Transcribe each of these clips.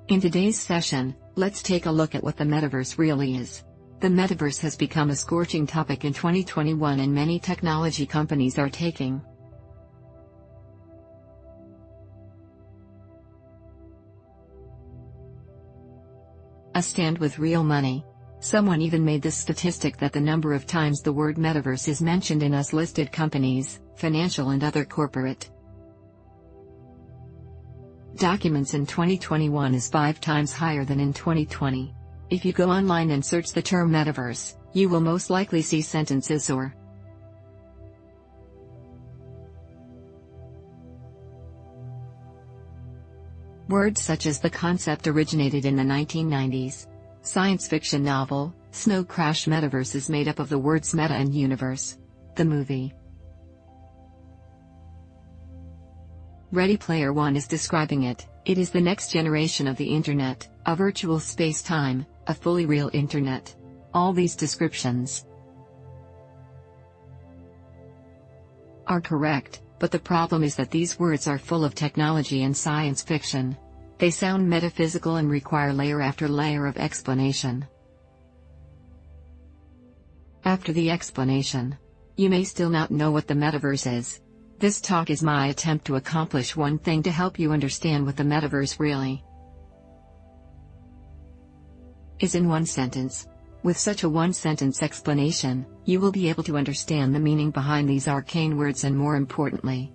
In today's session, let's take a look at what the metaverse really is. The metaverse has become a scorching topic in 2021 and many technology companies are taking a stand with real money. Someone even made this statistic that the number of times the word metaverse is mentioned in US listed companies, financial and other corporate documents in 2021 is 5 times higher than in 2020. If you go online and search the term metaverse, you will most likely see sentences or words such as the concept originated in the 1990s. Science fiction novel, Snow Crash Metaverse is made up of the words meta and universe. The movie Ready Player One is describing it. It is the next generation of the internet, a virtual space-time, a fully real internet. All these descriptions are correct, but the problem is that these words are full of technology and science fiction. They sound metaphysical and require layer after layer of explanation. After the explanation, you may still not know what the metaverse is. This talk is my attempt to accomplish one thing to help you understand what the metaverse really is in one sentence. With such a one-sentence explanation, you will be able to understand the meaning behind these arcane words and more importantly,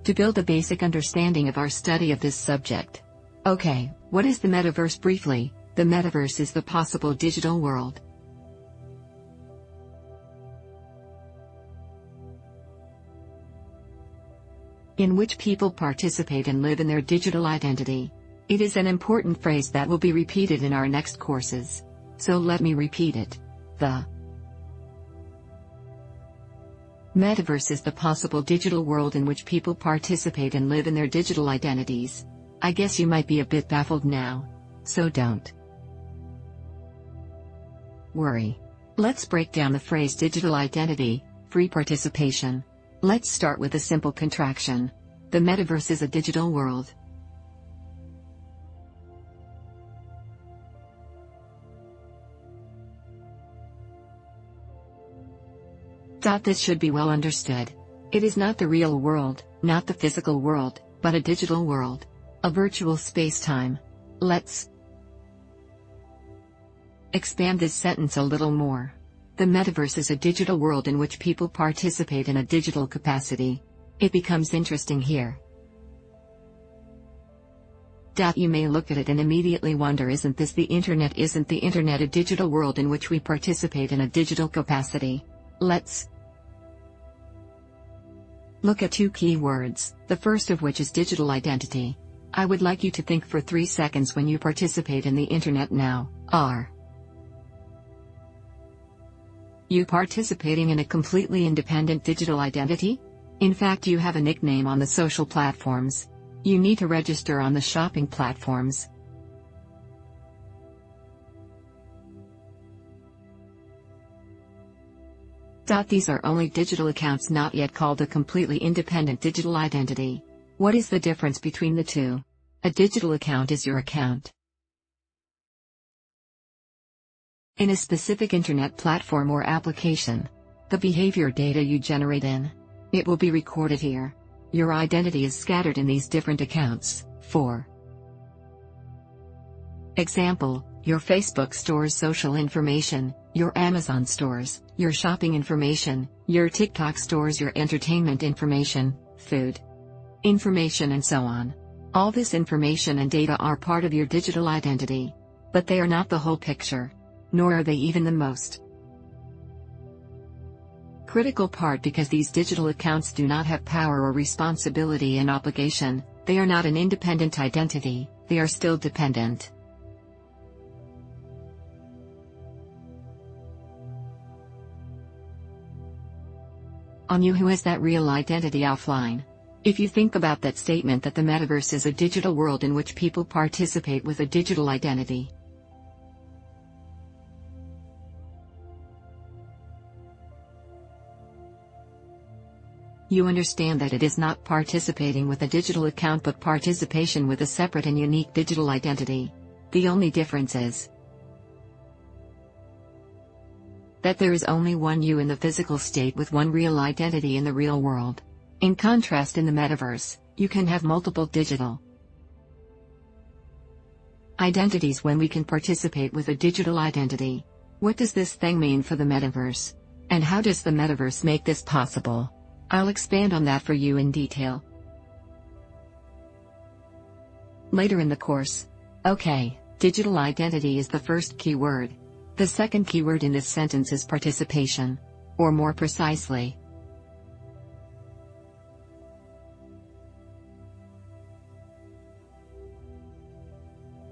to build a basic understanding of our study of this subject. Okay, what is the metaverse briefly? The metaverse is the possible digital world in which people participate and live in their digital identity. It is an important phrase that will be repeated in our next courses. So let me repeat it. The metaverse is the possible digital world in which people participate and live in their digital identities. I guess you might be a bit baffled now. So don't worry. Let's break down the phrase digital identity, free participation. Let's start with a simple contraction. The metaverse is a digital world This should be well understood. It is not the real world, not the physical world, but a digital world. A virtual space-time. Let's expand this sentence a little more. The metaverse is a digital world in which people participate in a digital capacity. It becomes interesting here. You may look at it and immediately wonder, isn't this the internet? Isn't the internet a digital world in which we participate in a digital capacity? Let's look at 2 key words, the first of which is digital identity. I would like you to think for 3 seconds when you participate in the internet now. Are you participating in a completely independent digital identity? In fact, you have a nickname on the social platforms. You need to register on the shopping platforms. These are only digital accounts, not yet called a completely independent digital identity. What is the difference between the two? A digital account is your account in a specific internet platform or application. The behavior data you generate in it will be recorded here. Your identity is scattered in these different accounts. For example, your Facebook stores social information, your Amazon stores your shopping information, your TikTok stores your entertainment information, food information, and so on. All this information and data are part of your digital identity. But they are not the whole picture. Nor are they even the most critical part, because these digital accounts do not have power or responsibility and obligation. They are not an independent identity, they are still dependent on you, who has that real identity offline. If you think about that statement that the metaverse is a digital world in which people participate with a digital identity, You understand that it is not participating with a digital account but participation with a separate and unique digital identity. The only difference is that there is only one you in the physical state with one real identity in the real world. In contrast, in the metaverse, you can have multiple digital identities when we can participate with a digital identity. What does this thing mean for the metaverse? And how does the metaverse make this possible? I'll expand on that for you in detail later in the course. Okay, digital identity is the first keyword. The second keyword in this sentence is participation. Or more precisely,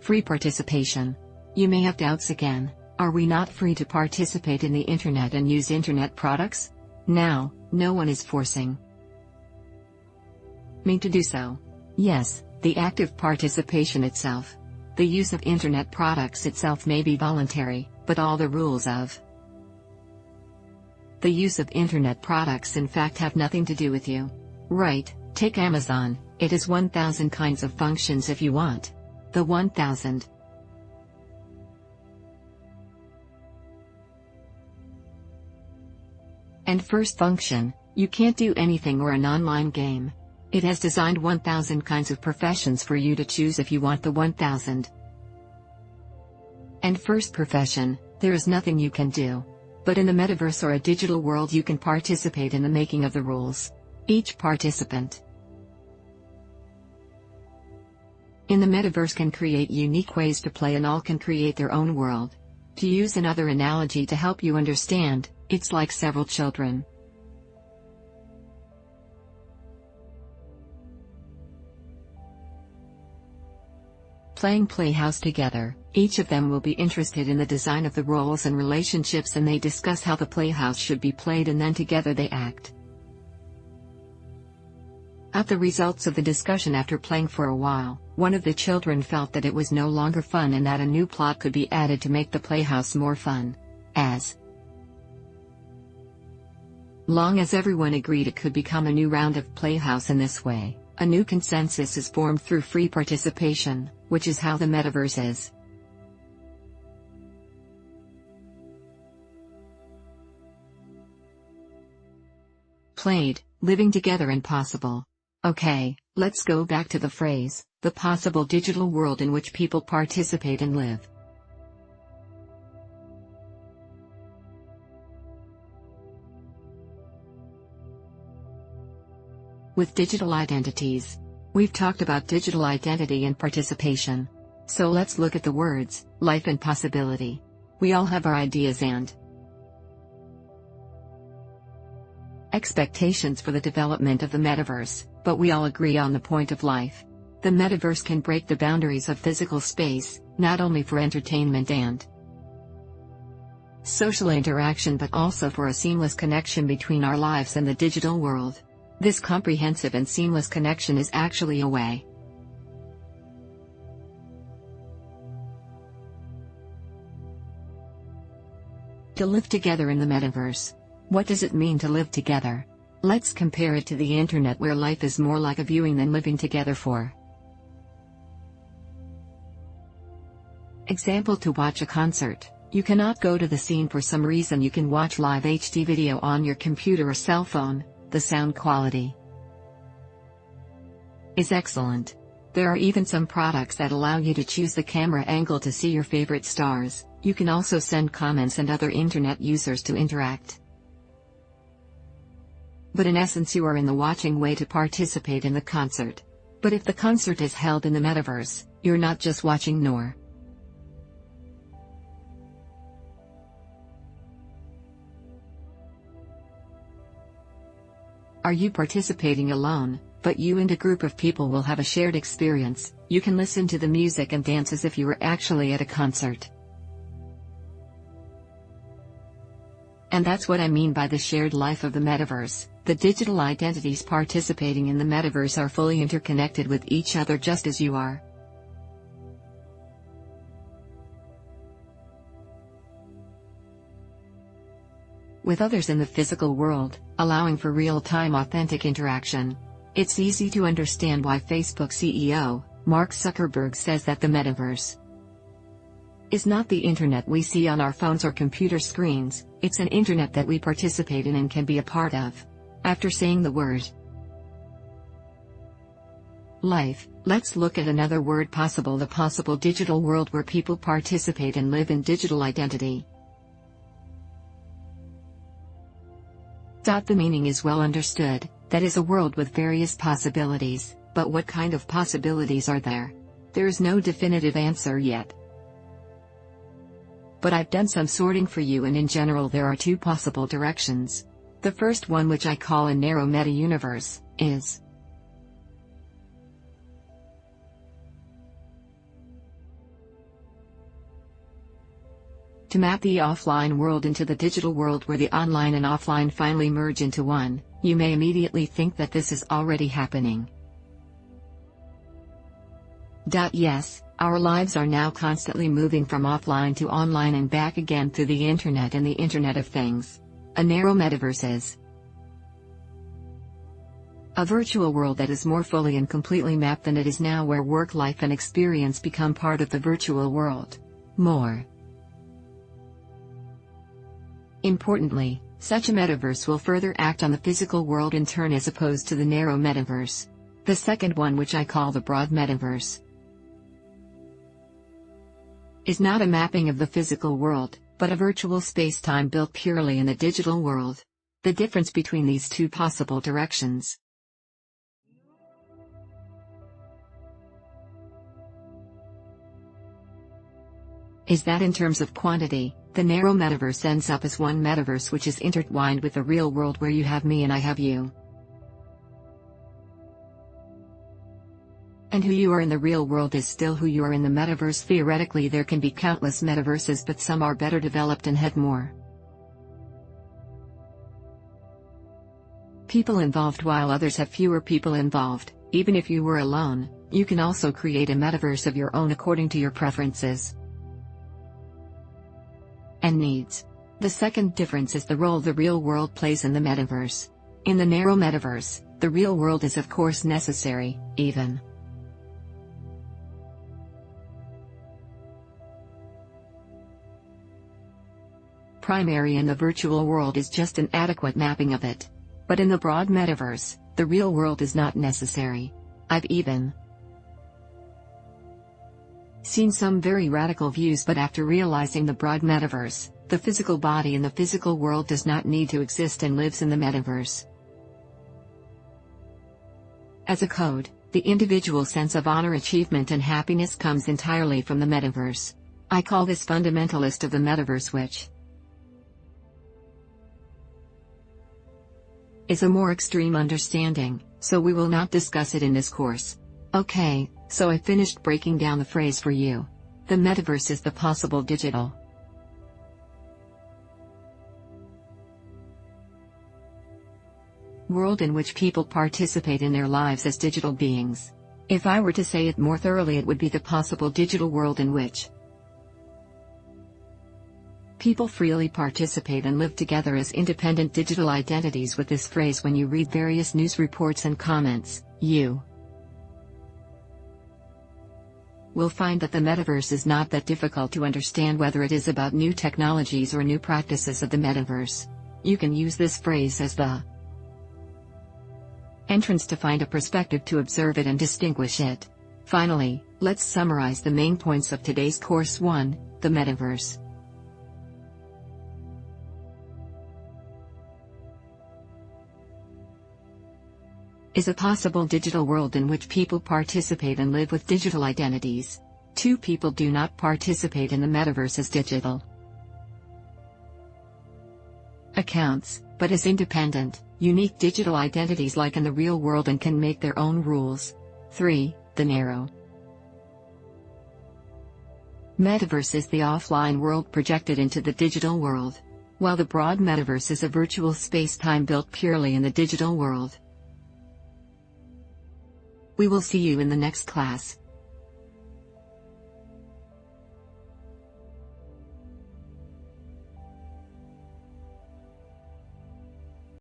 free participation. You may have doubts again. Are we not free to participate in the internet and use internet products? Now, no one is forcing me to do so. Yes, the active participation itself, the use of internet products itself may be voluntary, but all the rules of the use of internet products in fact have nothing to do with you. Right, take Amazon, it has 1,000 kinds of functions if you want. The 1,000. And first function, you can't do anything or an online game. It has designed 1,000 kinds of professions for you to choose if you want the 1,000. And first profession, there is nothing you can do. But in the metaverse or a digital world you can participate in the making of the rules. Each participant in the metaverse can create unique ways to play and all can create their own world. To use another analogy to help you understand, it's like several children playing Playhouse together. Each of them will be interested in the design of the roles and relationships, and they discuss how the Playhouse should be played, and then together they act out the results of the discussion. After playing for a while, one of the children felt that it was no longer fun and that a new plot could be added to make the Playhouse more fun. As long as everyone agreed, it could become a new round of Playhouse. In this way, a new consensus is formed through free participation, which is how the metaverse is played, living together and possible. Okay, let's go back to the phrase, the possible digital world in which people participate and live. With digital identities. We've talked about digital identity and participation. So let's look at the words, life and possibility. We all have our ideas and expectations for the development of the metaverse, but we all agree on the point of life. The metaverse can break the boundaries of physical space, not only for entertainment and social interaction but also for a seamless connection between our lives and the digital world. This comprehensive and seamless connection is actually a way to live together in the metaverse. What does it mean to live together? Let's compare it to the internet, where life is more like a viewing than living together. For example, to watch a concert, you cannot go to the scene for some reason. You can watch live HD video on your computer or cell phone. The sound quality is excellent. There are even some products that allow you to choose the camera angle to see your favorite stars. You can also send comments and other internet users to interact. But in essence, you are in the watching way to participate in the concert. But if the concert is held in the metaverse, you're not just watching, nor are you participating alone, but you and a group of people will have a shared experience. You can listen to the music and dance as if you were actually at a concert. And that's what I mean by the shared life of the metaverse. The digital identities participating in the metaverse are fully interconnected with each other, just as you are. with others in the physical world, allowing for real-time authentic interaction. It's easy to understand why Facebook CEO, Mark Zuckerberg, says that the metaverse is not the internet we see on our phones or computer screens, it's an internet that we participate in and can be a part of. After saying the word life, let's look at another word possible: the possible digital world where people participate and live in digital identity. The meaning is well understood, that is a world with various possibilities, but what kind of possibilities are there? There is no definitive answer yet. But I've done some sorting for you, and in general there are two possible directions. The first one, which I call a narrow meta-universe, is to map the offline world into the digital world where the online and offline finally merge into one. You may immediately think that this is already happening. Yes, our lives are now constantly moving from offline to online and back again through the internet and the Internet of Things. A narrow metaverse is a virtual world that is more fully and completely mapped than it is now, where work, life and experience become part of the virtual world. More importantly, such a metaverse will further act on the physical world in turn, as opposed to the narrow metaverse. The second one, which I call the broad metaverse, is not a mapping of the physical world, but a virtual space-time built purely in the digital world. The difference between these two possible directions is that in terms of quantity, the narrow metaverse ends up as one metaverse which is intertwined with the real world, where you have me and I have you. And who you are in the real world is still who you are in the metaverse. Theoretically, there can be countless metaverses, but some are better developed and have more people involved, while others have fewer people involved. Even if you were alone, you can also create a metaverse of your own according to your preferences and needs. The second difference is the role the real world plays in the metaverse. In the narrow metaverse, the real world is of course necessary, even primary, and the virtual world is just an adequate mapping of it. But in the broad metaverse, the real world is not necessary. I've even seen some very radical views, but after realizing the broad metaverse, the physical body in the physical world does not need to exist and lives in the metaverse. As a code, the individual sense of honor, achievement and happiness comes entirely from the metaverse. I call this fundamentalist of the metaverse, which is a more extreme understanding, so we will not discuss it in this course. Okay, so I finished breaking down the phrase for you. The metaverse is the possible digital world in which people participate in their lives as digital beings. If I were to say it more thoroughly, it would be the possible digital world in which people freely participate and live together as independent digital identities. With this phrase, when you read various news reports and comments, you will find that the metaverse is not that difficult to understand, whether it is about new technologies or new practices of the metaverse. You can use this phrase as the entrance to find a perspective to observe it and distinguish it. Finally, let's summarize the main points of today's course. 1. The metaverse is a possible digital world in which people participate and live with digital identities. 2. People do not participate in the metaverse as digital accounts, but as independent, unique digital identities like in the real world, and can make their own rules. 3. The narrow metaverse is the offline world projected into the digital world, while the broad metaverse is a virtual space-time built purely in the digital world. We will see you in the next class.